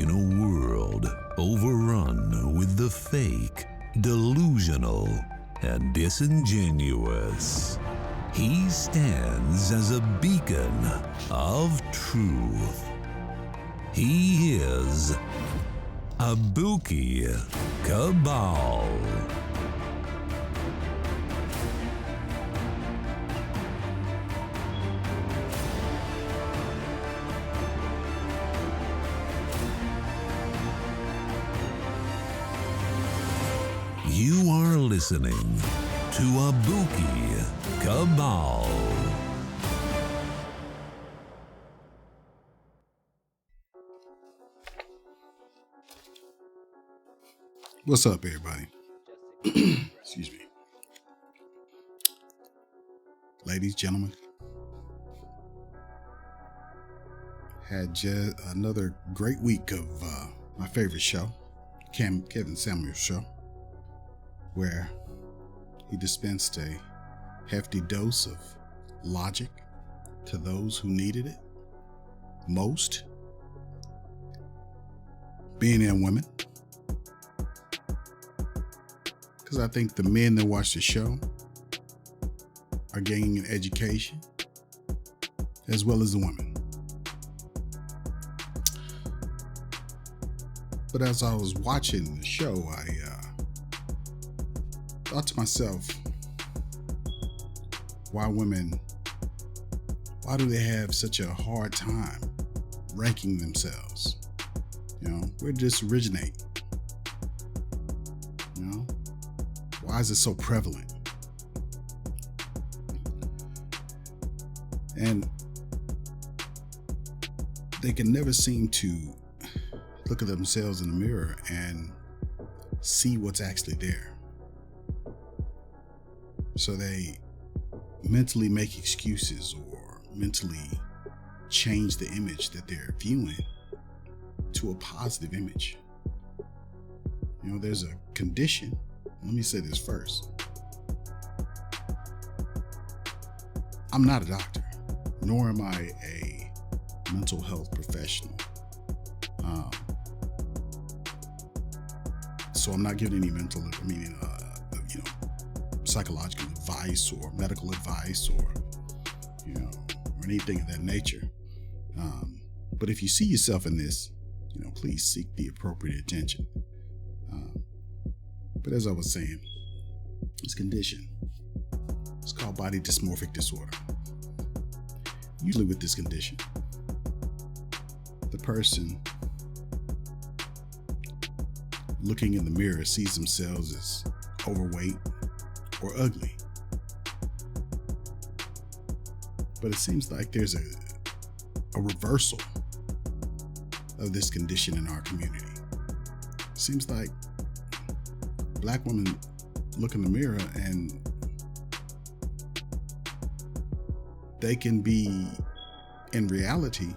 in a world overrun with the fake, delusional, and disingenuous. He stands as a beacon of truth. He is Abuki Cabal. You are listening to Abuki Cabal. What's up, everybody? Excuse me. Ladies, gentlemen, had just another great week of my favorite show, Kevin Samuels show, where he dispensed a hefty dose of logic to those who needed it most, being in women. Because I think the men that watch the show are gaining an education as well as the women. But as I was watching the show, I thought to myself, why do they have such a hard time ranking themselves? You know, where did this originate? You know, why is it so prevalent? And they can never seem to look at themselves in the mirror and see what's actually there. So they mentally make excuses or mentally change the image that they're viewing to a positive image. You know, there's a condition. Let me say this first. I'm not a doctor, nor am I a mental health professional. So I'm not giving any psychological advice or medical advice or anything of that nature. But if you see yourself in this, please seek the appropriate attention. But as I was saying, this condition, it's called body dysmorphic disorder. Usually with this condition, the person looking in the mirror sees themselves as overweight or ugly. But it seems like there's a reversal of this condition in our community. It seems like Black women look in the mirror and they can be, in reality,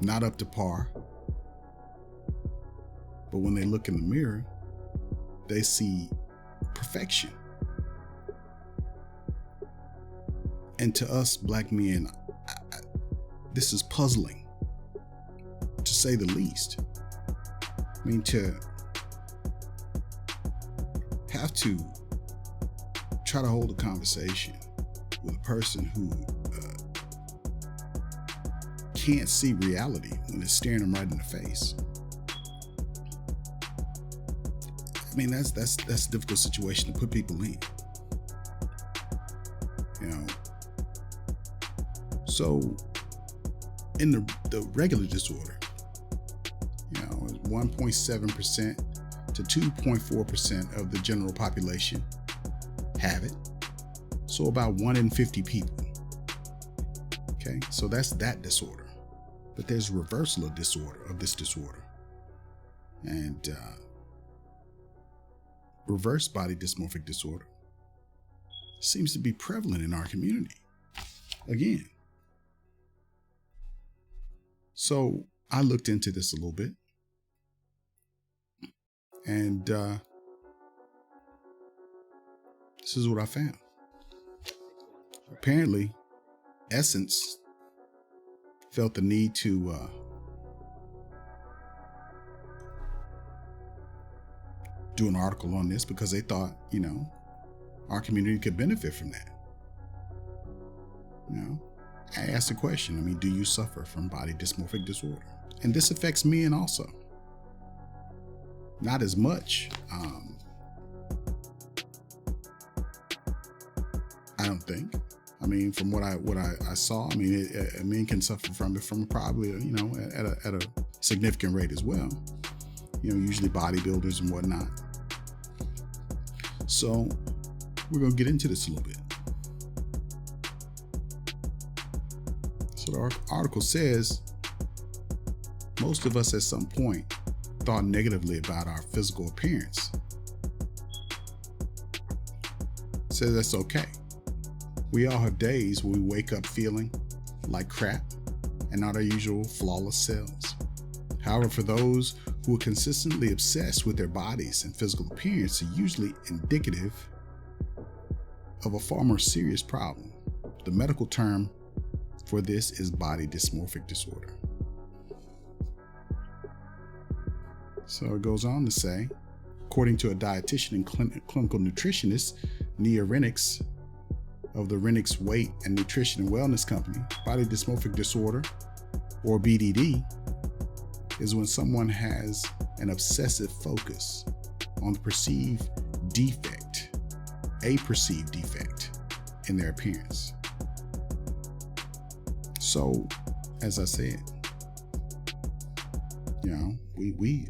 not up to par. But when they look in the mirror, they see perfection. And to us Black men, this is puzzling, to say the least. I mean, to have to try to hold a conversation with a person who can't see reality when it's staring them right in the face. I mean, that's a difficult situation to put people in. So in the regular disorder, 1.7% to 2.4% of the general population have it. So about 1 in 50 people. Okay, so that's that disorder. But there's reversal of this disorder. And reverse body dysmorphic disorder seems to be prevalent in our community. Again. So I looked into this a little bit. And this is what I found. Apparently, Essence felt the need to do an article on this because they thought, our community could benefit from that. I asked the question, do you suffer from body dysmorphic disorder? And this affects men also. Not as much. I don't think. From what I saw, men can suffer from it from probably, at a significant rate as well. Usually bodybuilders and whatnot. So we're going to get into this a little bit. So the article says, most of us at some point thought negatively about our physical appearance. It says that's okay. We all have days where we wake up feeling like crap and not our usual flawless selves. However, for those who are consistently obsessed with their bodies and physical appearance, are usually indicative of a far more serious problem. The medical term for this is body dysmorphic disorder. So it goes on to say, according to a dietitian and clinical nutritionist, Nia Renix of the Renix Weight and Nutrition and Wellness Company, body dysmorphic disorder, or BDD, is when someone has an obsessive focus on the perceived defect in their appearance. So, as I said,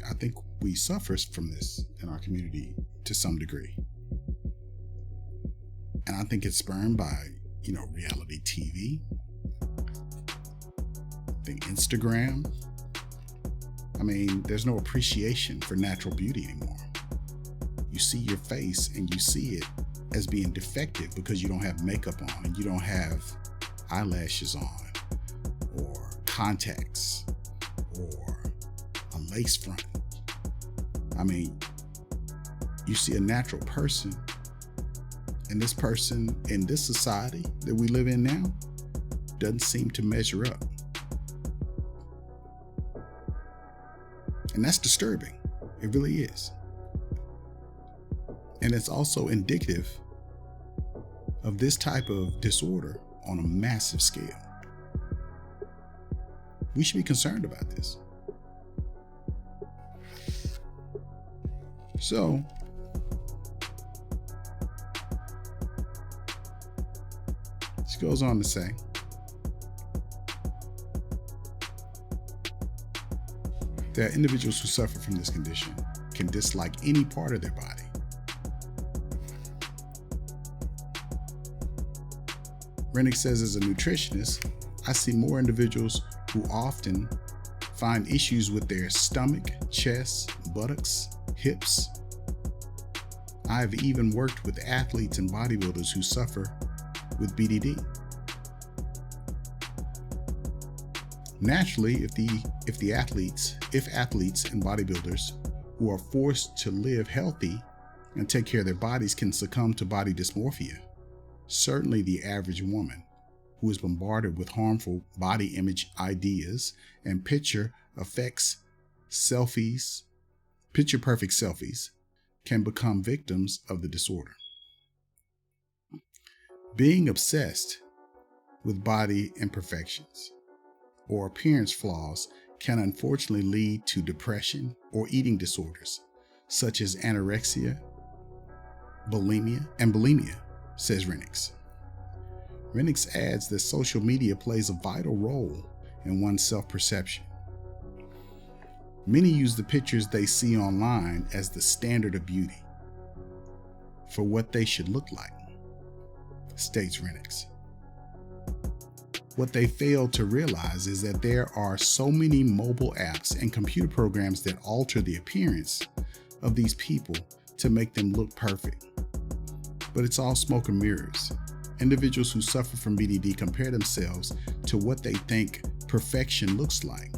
I think we suffer from this in our community to some degree. And I think it's spurned by, reality TV, the Instagram. There's no appreciation for natural beauty anymore. You see your face and you see it as being defective because you don't have makeup on and you don't have eyelashes on or contacts or a lace front. You see a natural person, and this person in this society that we live in now doesn't seem to measure up. And that's disturbing. It really is. And it's also indicative of this type of disorder on a massive scale. We should be concerned about this. So, she goes on to say, there are individuals who suffer from this condition can dislike any part of their body. Rennick says, as a nutritionist, I see more individuals who often find issues with their stomach, chest, buttocks, hips. I have even worked with athletes and bodybuilders who suffer with BDD. Naturally, if athletes and bodybuilders who are forced to live healthy and take care of their bodies can succumb to body dysmorphia, certainly the average woman who is bombarded with harmful body image ideas and picture-perfect selfies can become victims of the disorder. Being obsessed with body imperfections or appearance flaws can unfortunately lead to depression or eating disorders such as anorexia, bulimia, says Renix. Renix adds that social media plays a vital role in one's self-perception. Many use the pictures they see online as the standard of beauty for what they should look like, states Renix. What they fail to realize is that there are so many mobile apps and computer programs that alter the appearance of these people to make them look perfect. But it's all smoke and mirrors. Individuals who suffer from BDD compare themselves to what they think perfection looks like.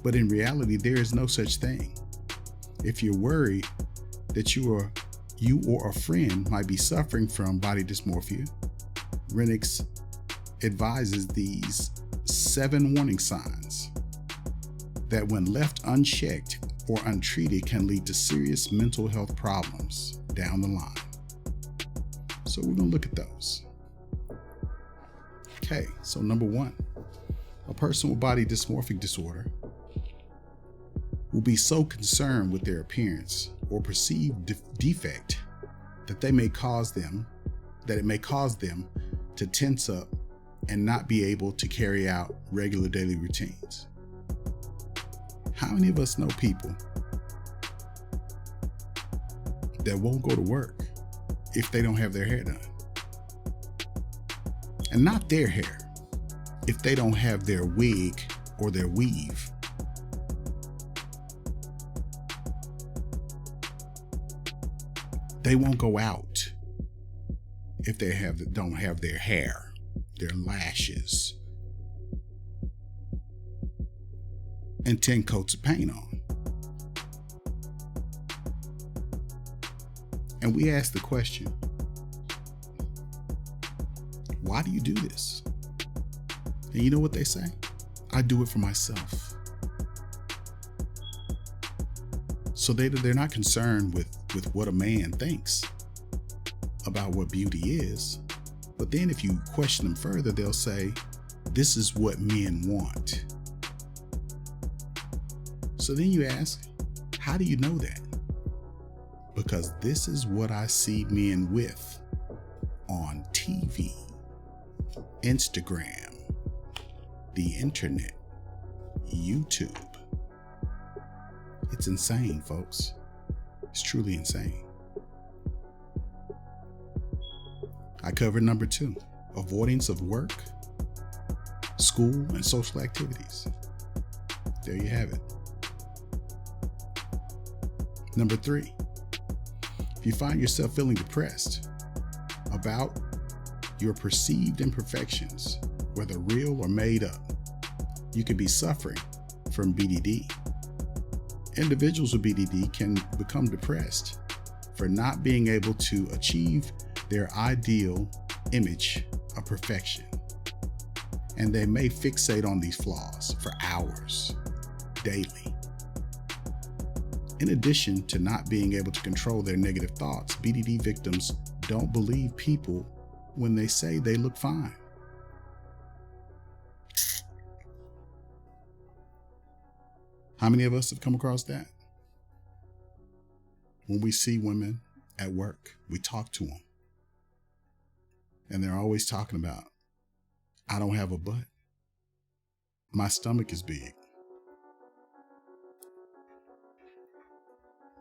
But in reality, there is no such thing. If you're worried that you or a friend might be suffering from body dysmorphia, Renix advises these 7 warning signs that when left unchecked or untreated can lead to serious mental health problems down the line. So we're going to look at those. Okay, so number one, a person with body dysmorphic disorder will be so concerned with their appearance or perceived defect that it may cause them to tense up and not be able to carry out regular daily routines. How many of us know people that won't go to work if they don't have their hair done? And not their hair, if they don't have their wig or their weave. They won't go out if they don't have their hair, their lashes, and 10 coats of paint on. And we ask the question, why do you do this? And you know what they say? I do it for myself. So they're not concerned with what a man thinks about what beauty is. But then if you question them further, they'll say, this is what men want. So then you ask, how do you know that? Because this is what I see men with on TV, Instagram, the internet, YouTube. It's insane, folks. It's truly insane. I covered number 2, avoidance of work, school, and social activities. There you have it. Number 3, if you find yourself feeling depressed about your perceived imperfections, whether real or made up, you could be suffering from BDD. Individuals with BDD can become depressed for not being able to achieve their ideal image of perfection. And they may fixate on these flaws for hours, daily. In addition to not being able to control their negative thoughts, BDD victims don't believe people when they say they look fine. How many of us have come across that? When we see women at work, we talk to them. And they're always talking about, I don't have a butt. My stomach is big.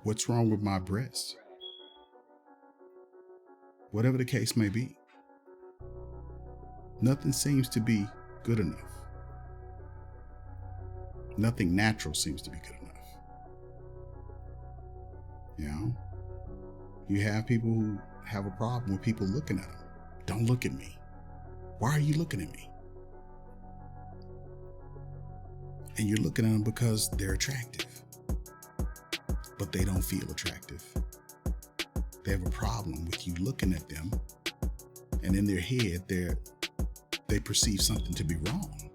What's wrong with my breasts? Whatever the case may be. Nothing seems to be good enough. Nothing natural seems to be good enough. You know? You have people who have a problem with people looking at them. Don't look at me. Why are you looking at me? And you're looking at them because they're attractive. But they don't feel attractive. They have a problem with you looking at them, and in their head, they perceive something to be wrong.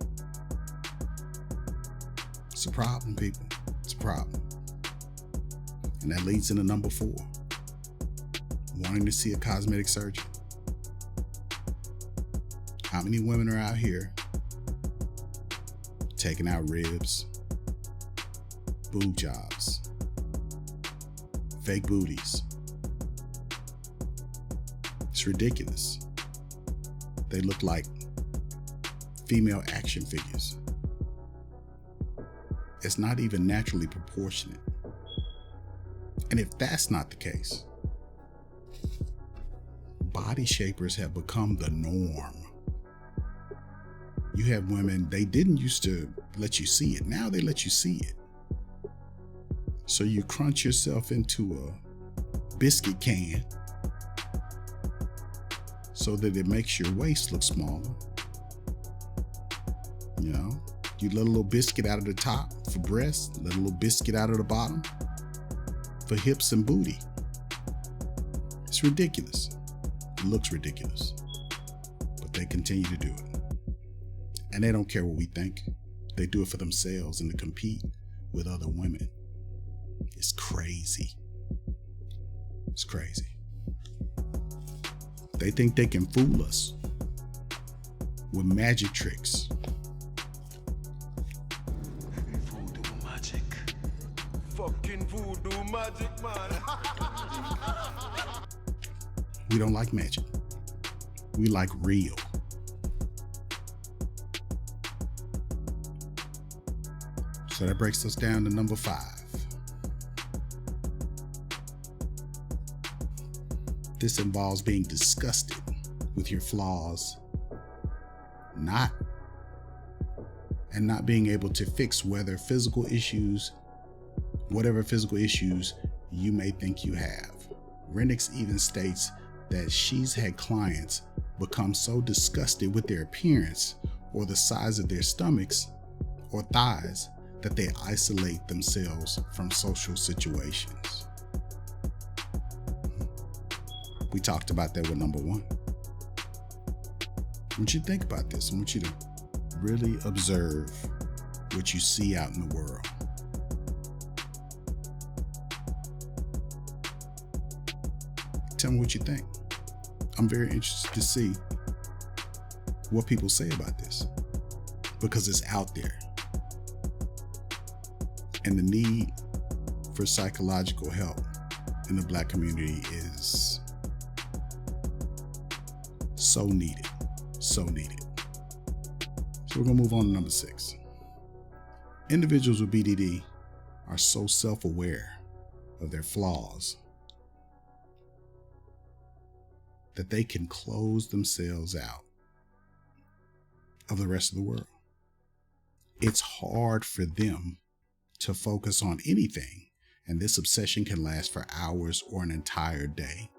It's a problem, people. It's a problem. And that leads into number 4. Wanting to see a cosmetic surgeon. How many women are out here taking out ribs, boob jobs, fake booties? It's ridiculous. They look like female action figures. It's not even naturally proportionate. And if that's not the case, body shapers have become the norm. You have women, they didn't used to let you see it. Now they let you see it. So you crunch yourself into a biscuit can so that it makes your waist look smaller. You know, you let a little biscuit out of the top for breasts, let a little biscuit out of the bottom for hips and booty. It's ridiculous. It looks ridiculous, but they continue to do it. And they don't care what we think. They do it for themselves and to compete with other women. It's crazy. It's crazy. They think they can fool us with magic tricks. Voodoo magic. Fucking voodoo magic, man. We don't like magic. We like real. So that breaks us down to number 5. This involves being disgusted with your flaws, not being able to fix whatever physical issues you may think you have. Renix even states that she's had clients become so disgusted with their appearance or the size of their stomachs or thighs that they isolate themselves from social situations. We talked about that with number 1. I want you to think about this. I want you to really observe what you see out in the world. Tell me what you think. I'm very interested to see what people say about this because it's out there. And the need for psychological help in the Black community is so needed, so needed. So we're gonna move on to number 6. Individuals with BDD are so self-aware of their flaws that they can close themselves out of the rest of the world. It's hard for them to focus on anything, and this obsession can last for hours or an entire day.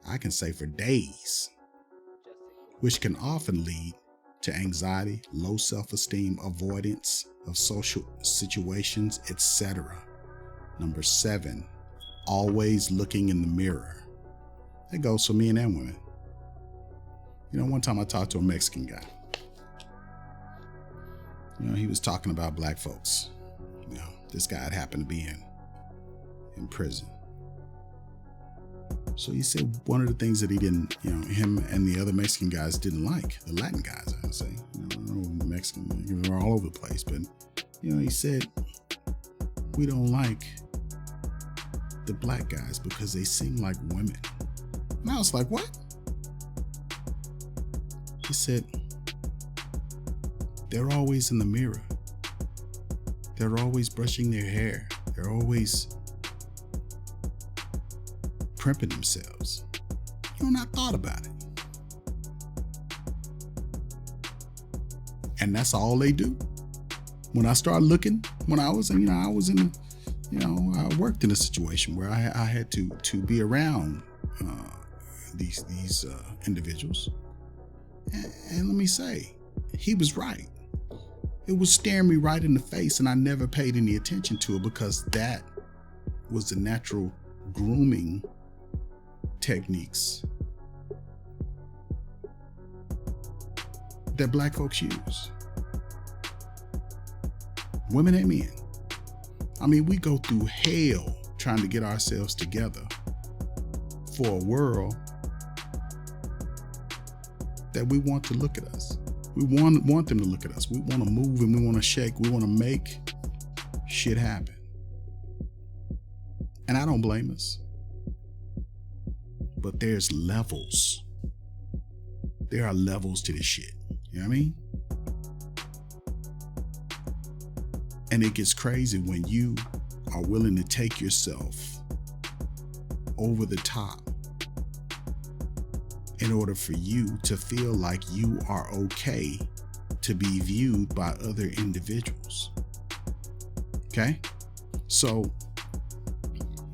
I can say for days, which can often lead to anxiety, low self-esteem, avoidance of social situations, etc. Number 7, always looking in the mirror. That goes for men and women. You know, one time I talked to a Mexican guy. You know, he was talking about Black folks. You know, this guy had happened to be in prison. So he said one of the things that he didn't, you know, him and the other Mexican guys didn't like, the Latin guys, I would say, you know, Mexican, they were all over the place, but, you know, he said, we don't like the Black guys because they seem like women. And I was like, what? He said, they're always in the mirror. They're always brushing their hair. They're always primping themselves. You know, not thought about it. And that's all they do. When I started looking, when I was in, I worked in a situation where I had to be around these individuals. And let me say, he was right. It was staring me right in the face, and I never paid any attention to it because that was the natural grooming techniques that Black folks use. Women and men. I mean, we go through hell trying to get ourselves together for a world that we want to look at us. We want them to look at us. We want to move and we want to shake. We want to make shit happen. And I don't blame us. But there's levels. There are levels to this shit. You know what I mean? And it gets crazy when you are willing to take yourself over the top in order for you to feel like you are okay to be viewed by other individuals. Okay? So,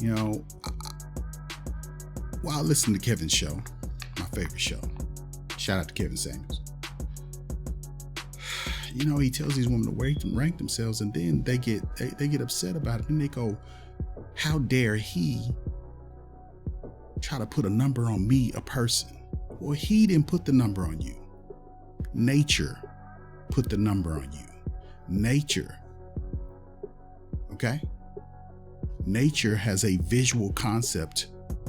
you know, while listening to Kevin's show, my favorite show, shout out to Kevin Samuels, you know, he tells these women to rank themselves, and then they get upset about it, and they go, how dare he try to put a number on me, a person? Well, he didn't put the number on you. Nature put the number on you. Nature. Okay? Nature has a visual concept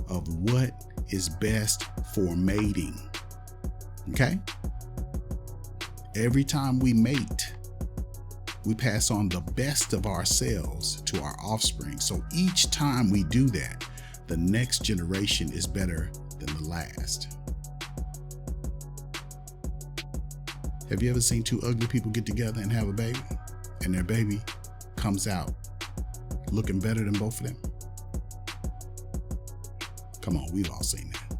of what is best for mating. Okay? Every time we mate, we pass on the best of ourselves to our offspring. So each time we do that, the next generation is better than the last. Have you ever seen two ugly people get together and have a baby, and their baby comes out looking better than both of them? Come on, we've all seen that.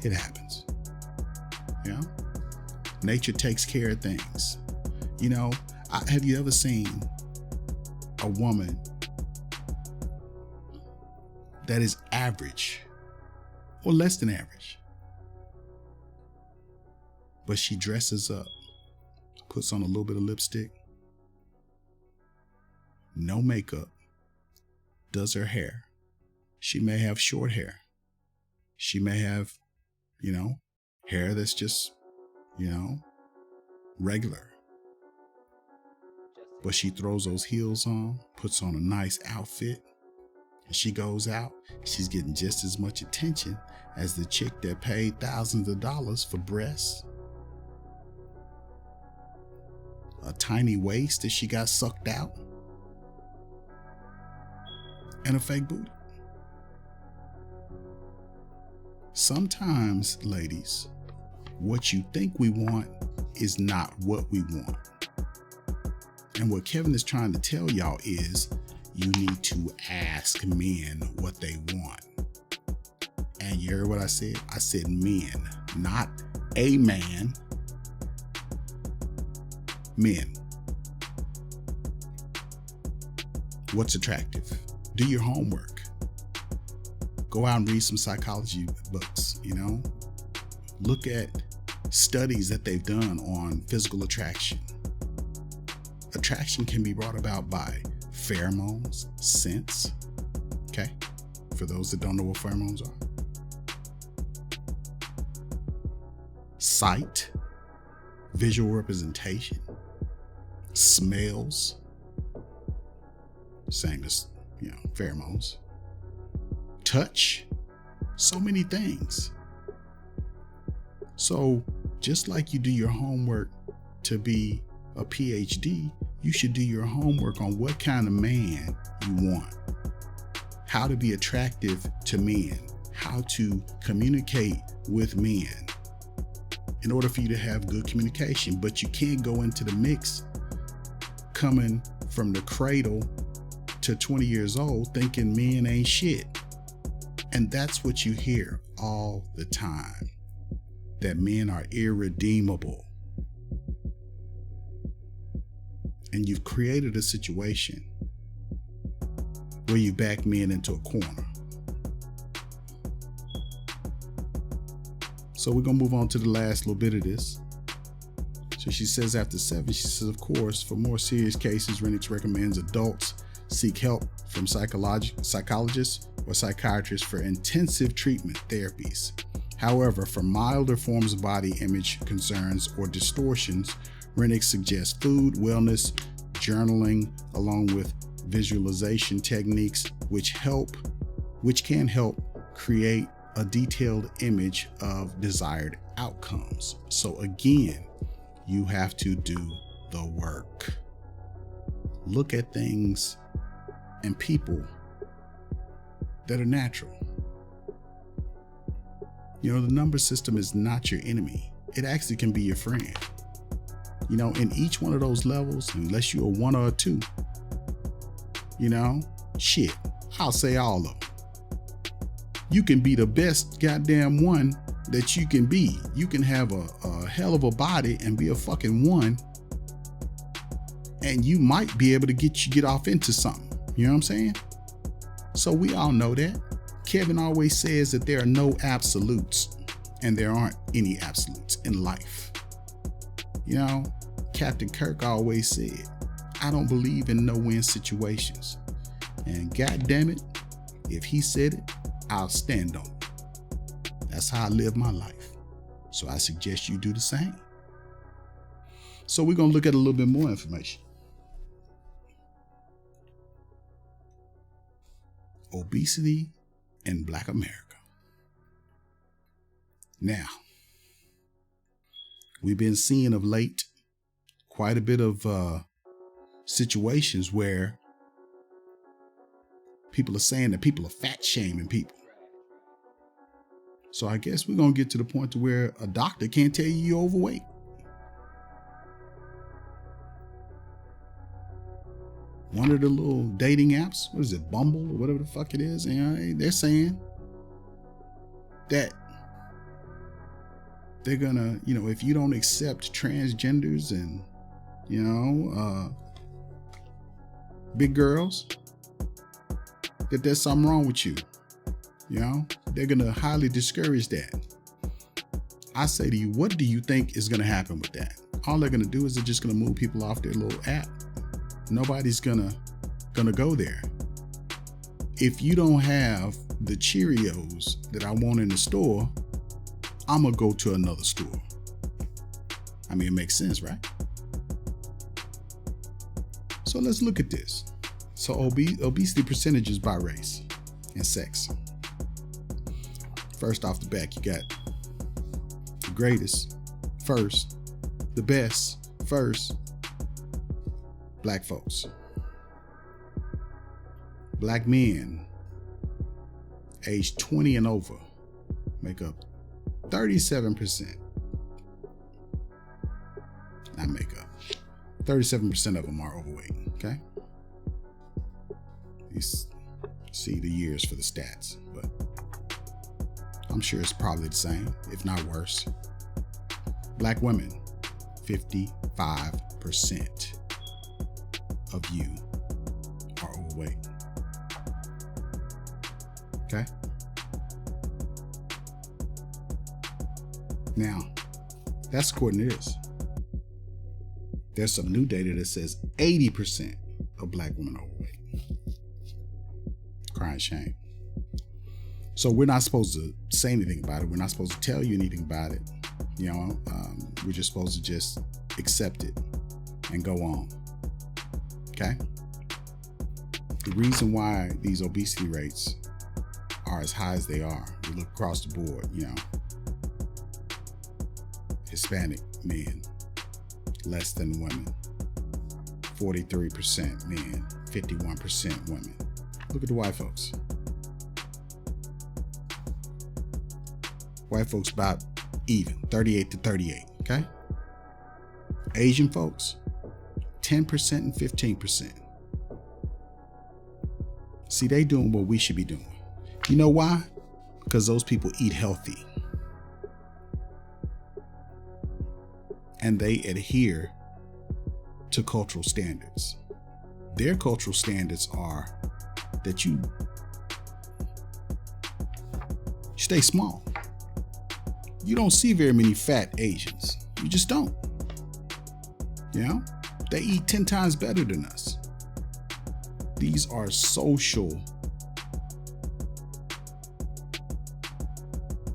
It happens. You know? Nature takes care of things. You know, have you ever seen a woman that is average or less than average, but she dresses up, puts on a little bit of lipstick, no makeup, does her hair? She may have short hair. She may have, hair that's just, regular. But she throws those heels on, puts on a nice outfit, and she goes out. She's getting just as much attention as the chick that paid thousands of dollars for breasts, a tiny waist that she got sucked out, and a fake booty. Sometimes, ladies, what you think we want is not what we want. And what Kevin is trying to tell y'all is you need to ask men what they want. And you heard what I said? I said men, not a man. Men. What's attractive? Do your homework. Go out and read some psychology books, Look at studies that they've done on physical attraction. Attraction can be brought about by pheromones, scents. Okay? For those that don't know what pheromones are. Sight, visual representation, smells, same as, pheromones, touch, so many things. So just like you do your homework to be a PhD, you should do your homework on what kind of man you want, how to be attractive to men, how to communicate with men in order for you to have good communication. But you can't go into the mix coming from the cradle to 20 years old thinking men ain't shit. And that's what you hear all the time, that men are irredeemable. And you've created a situation where you back men into a corner. So we're going to move on to the last little bit of this. So she says after 7, she says, of course, for more serious cases, Renix recommends adults seek help from psychologists or psychiatrists for intensive treatment therapies. However, for milder forms of body image concerns or distortions, Renix suggests food, wellness, journaling, along with visualization techniques, which can help create a detailed image of desired outcomes. So again, you have to do the work. Look at things and people that are natural. The number system is not your enemy. It actually can be your friend. In each one of those levels, unless you're a 1 or a 2, shit, I'll say all of them. You can be the best goddamn 1 that you can be. You can have a hell of a body and be a fucking 1, and you might be able to get off into something. You know what I'm saying? So we all know that. Kevin always says that there are no absolutes, and there aren't any absolutes in life. Captain Kirk always said, I don't believe in no-win situations. And God damn it, if he said it, I'll stand on it. That's how I live my life. So I suggest you do the same. So we're going to look at a little bit more information. obesity in Black America. Now, we've been seeing of late quite a bit of situations where people are saying that people are fat shaming people. So I guess we're going to get to the point to where a doctor can't tell you you're overweight. One of the little dating apps, what is it, Bumble or whatever the fuck it is, they're saying that they're gonna, if you don't accept transgenders and, big girls, that there's something wrong with you. They're gonna highly discourage that. I say to you, what do you think is gonna happen with that? All they're gonna do is they're just gonna move people off their little app. Nobody's gonna go there. If you don't have the Cheerios that I want in the store, I'm gonna go to another store. I mean, it makes sense, right? So let's look at this. So obesity percentages by race and sex. First off the bat, you got the greatest first, the best first, Black folks. Black men aged 20 and over make up 37%. Not make up. 37% of them are overweight, okay? You see the years for the stats, but I'm sure it's probably the same, if not worse. Black women, 55% of you are overweight. Okay? Now, that's according to this. There's some new data that says 80% of Black women are overweight. Crying shame. So we're not supposed to say anything about it. We're not supposed to tell you anything about it. We're just supposed to just accept it and go on. Okay? The reason why these obesity rates are as high as they are, you look across the board, Hispanic men, less than women. 43% men, 51% women. Look at the white folks. White folks about even, 38 to 38, okay? Asian folks, 10% and 15%. See, they doing what we should be doing. You know why? Because those people eat healthy. And they adhere to cultural standards. Their cultural standards are that you stay small. You don't see very many fat Asians. You just don't. They eat 10 times better than us. These are social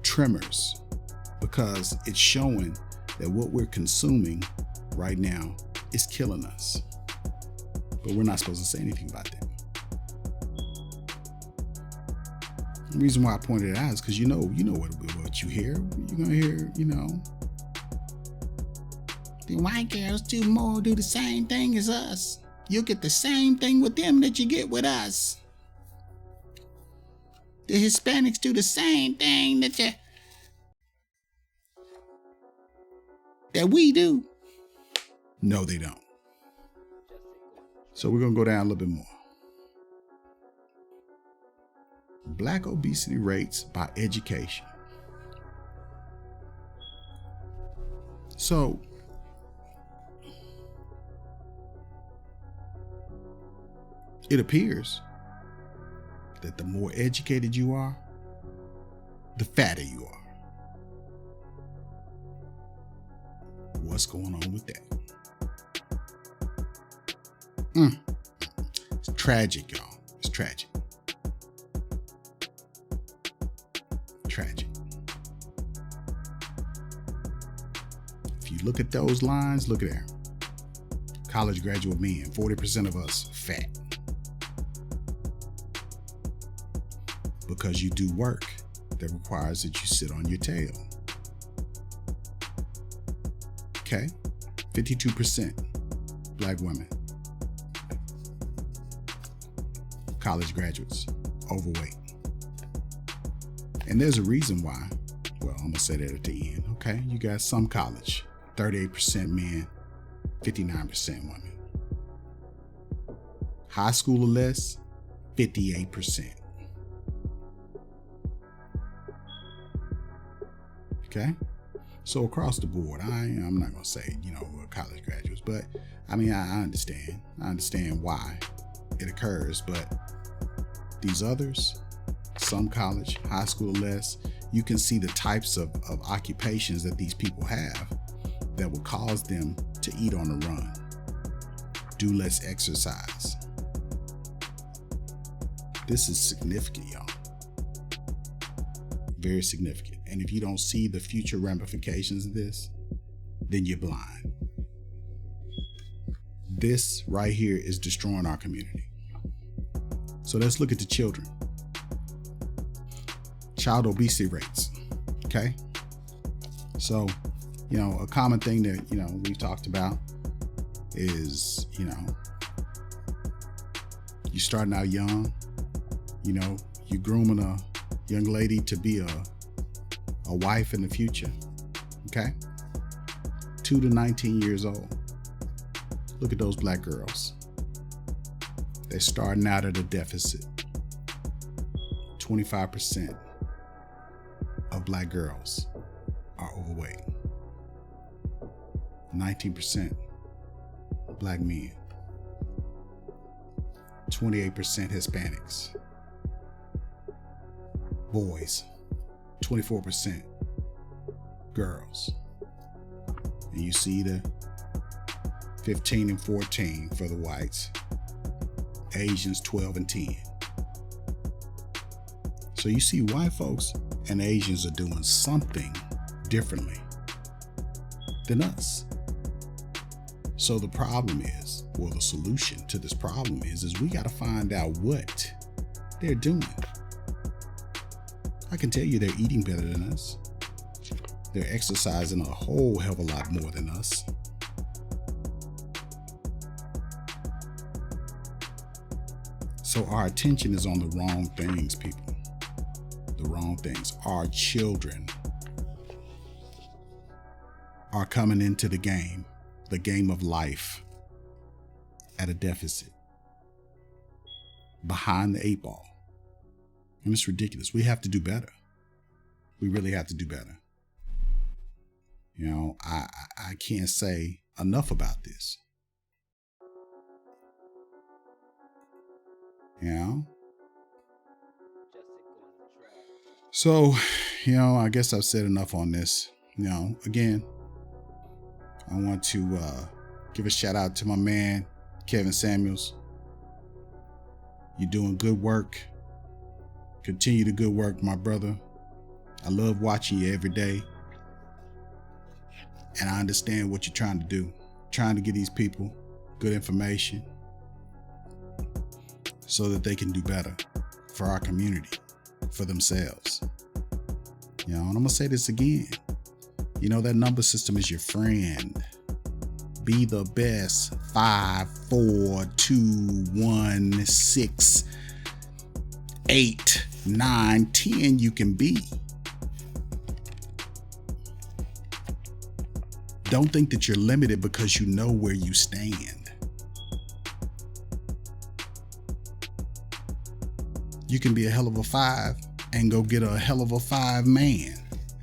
tremors because it's showing that what we're consuming right now is killing us. But we're not supposed to say anything about that. The reason why I pointed it out is because you know what you hear. You're gonna hear, the white girls do the same thing as us. You'll get the same thing with them that you get with us. The Hispanics do the same thing that we do. No, they don't. So we're gonna go down a little bit more. Black obesity rates by education. So it appears that the more educated you are, the fatter you are. What's going on with that? It's tragic, y'all. It's tragic. Tragic. If you look at those lines, look at there. College graduate men, 40% of us fat. because you do work that requires that you sit on your tail. Okay? 52% Black women, college graduates, overweight. And there's a reason why. Well, I'm gonna say that at the end. Okay, you got some college, 38% men, 59% women. High school or less, 58%. Okay, so across the board, I'm not gonna say college graduates, but I mean I understand why it occurs, but these others, some college, high school or less, you can see the types of occupations that these people have that will cause them to eat on the run, do less exercise. This is significant, y'all. Very significant. And if you don't see the future ramifications of this, then you're blind. This right here is destroying our community. So let's look at the children. Child obesity rates. Okay. So, a common thing that, we've talked about is, you're starting out young, you're grooming a young lady to be a wife in the future. Okay. 2 to 19 years old. Look at those Black girls. They're starting out at a deficit. 25% of Black girls are overweight. 19% Black men. 28% Hispanics. Boys. 24% girls. And you see the 15 and 14 for the whites. Asians 12 and 10. So you see white folks and Asians are doing something differently than us. So the problem is, well, the solution to this problem is we got to find out what they're doing. I can tell you they're eating better than us. They're exercising a whole hell of a lot more than us. So our attention is on the wrong things, people. The wrong things. Our children are coming into the game of life, at a deficit, behind the 8 ball. And it's ridiculous. We have to do better. We really have to do better. I can't say enough about this. So, I guess I've said enough on this. Again, I want to give a shout out to my man, Kevin Samuels. You're doing good work. Continue the good work, my brother. I love watching you every day. And I understand what you're trying to do. Trying to get these people good information so that they can do better for our community, for themselves. And I'm going to say this again. That number system is your friend. Be the best 5, 4, 2, 1, 6, 8, 9, 10 you can be. Don't think that you're limited because you know where you stand. You can be a hell of a 5 and go get a hell of a 5 man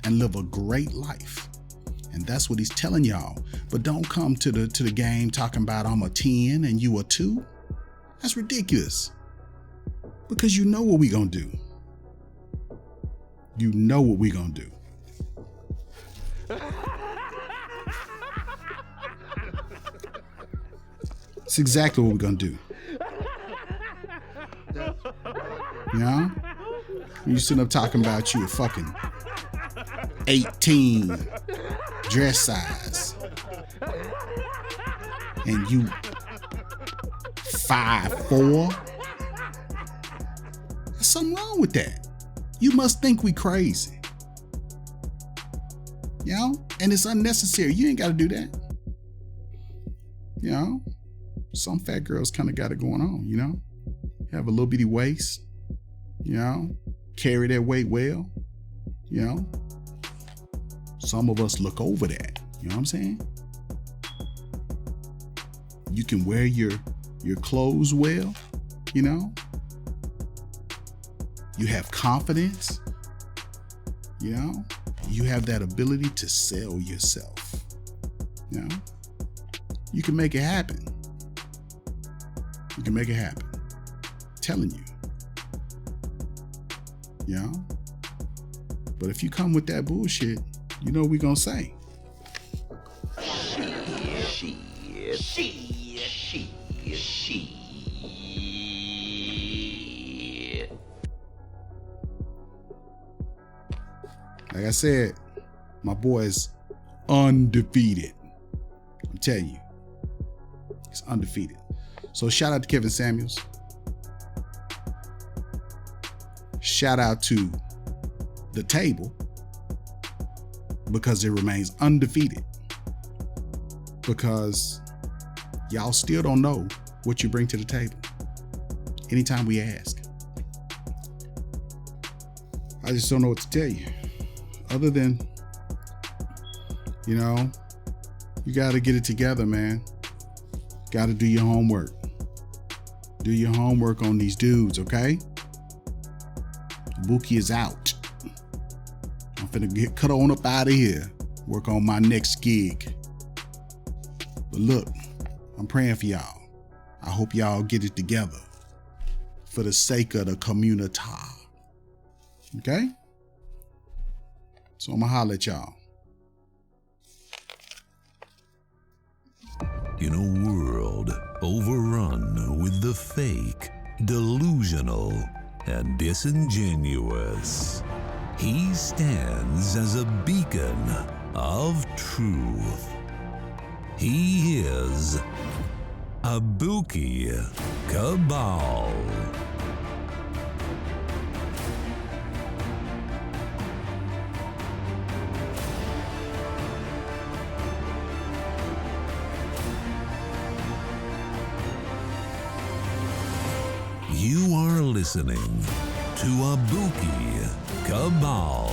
and live a great life. And that's what he's telling y'all. But don't come to the game talking about I'm a 10 and you a 2. That's ridiculous. Because you know what we gonna do. You know what we gonna do. It's exactly what we're gonna do. You sitting up talking about you a fucking 18 dress size and you 5'4". There's something wrong with that. You must think we crazy. You know? And it's unnecessary. You ain't got to do that. You know? Some fat girls kind of got it going on, you know? Have a little bitty waist, you know? Carry that weight well, you know? Some of us look over that, you know what I'm saying? You can wear your clothes well, you know? You have confidence, you know? You have that ability to sell yourself, you know? You can make it happen. You can make it happen. I'm telling you. You know? But if you come with that bullshit, you know what we gonna say. Shit. Like I said, my boy is undefeated. I'm telling you. He's undefeated. So shout out to Kevin Samuels. Shout out to the table because it remains undefeated. Because y'all still don't know what you bring to the table. Anytime we ask. I just don't know what to tell you. Other than, you know, you got to get it together, man. Got to do your homework. Do your homework on these dudes, okay? Buki is out. I'm finna cut on up out of here. Work on my next gig. But look, I'm praying for y'all. I hope y'all get it together for the sake of the community. Okay? So I'm gonna holler at y'all. In a world overrun with the fake, delusional, and disingenuous, he stands as a beacon of truth. He is Abuki Cabal. You are listening to Abuki Cabal.